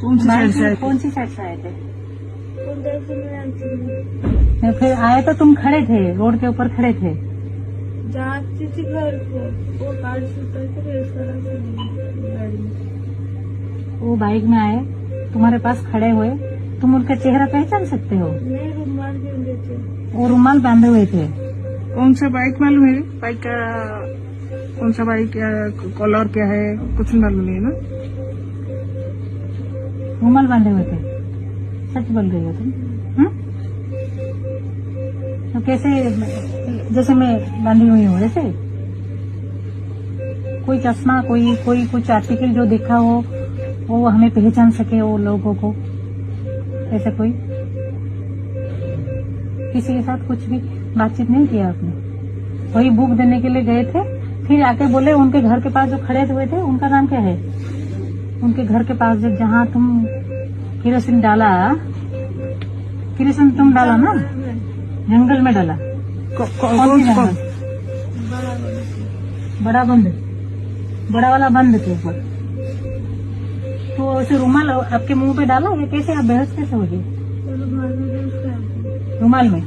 कौन सी साइड से आए थे? कौन सी साइड से आए थे? फिर आए तो तुम खड़े थे, रोड के ऊपर खड़े थे। जाती थी घर को, वो कार से उतर के रेस करा गाड़ी में। वो बाइक में आए, तुम्हारे पास खड़े हुए, तुम उनका चेहरा पहचान सकते हो? नहीं, रुमाल बांधे थे। वो रुमाल बांधे हुए थे। कौन सा बाइक मालूम है? बाइक का कौन सा बाइक, क्या कलर क्या है, कुछ मालूम नहीं है ना? रुमाल बांधे हुए थे। सच बोल रही हो तुम? तो कैसे, जैसे मैं बांधी हुई हूँ वैसे? कोई चश्मा, कोई कुछ आर्टिकल जो देखा हो वो हमें पहचान सके, वो लोगों को? ऐसा कोई किसी के साथ कुछ भी बातचीत नहीं किया आपने? वही बुक देने के लिए गए थे, फिर आके बोले उनके घर के पास जो खड़े हुए थे उनका नाम क्या है? उनके घर के पास जहाँ तुम किरोसिन डाला, किरोसिन तुम डाला ना, जंगल में डाला। कौन सा? बड़ा बंद, बड़ा वाला बंद के ऊपर। तो उसे रुमाल आपके मुंह पे डाला, ये कैसे? आप बेहोश कैसे हो गए? रुमाल में रुमाल में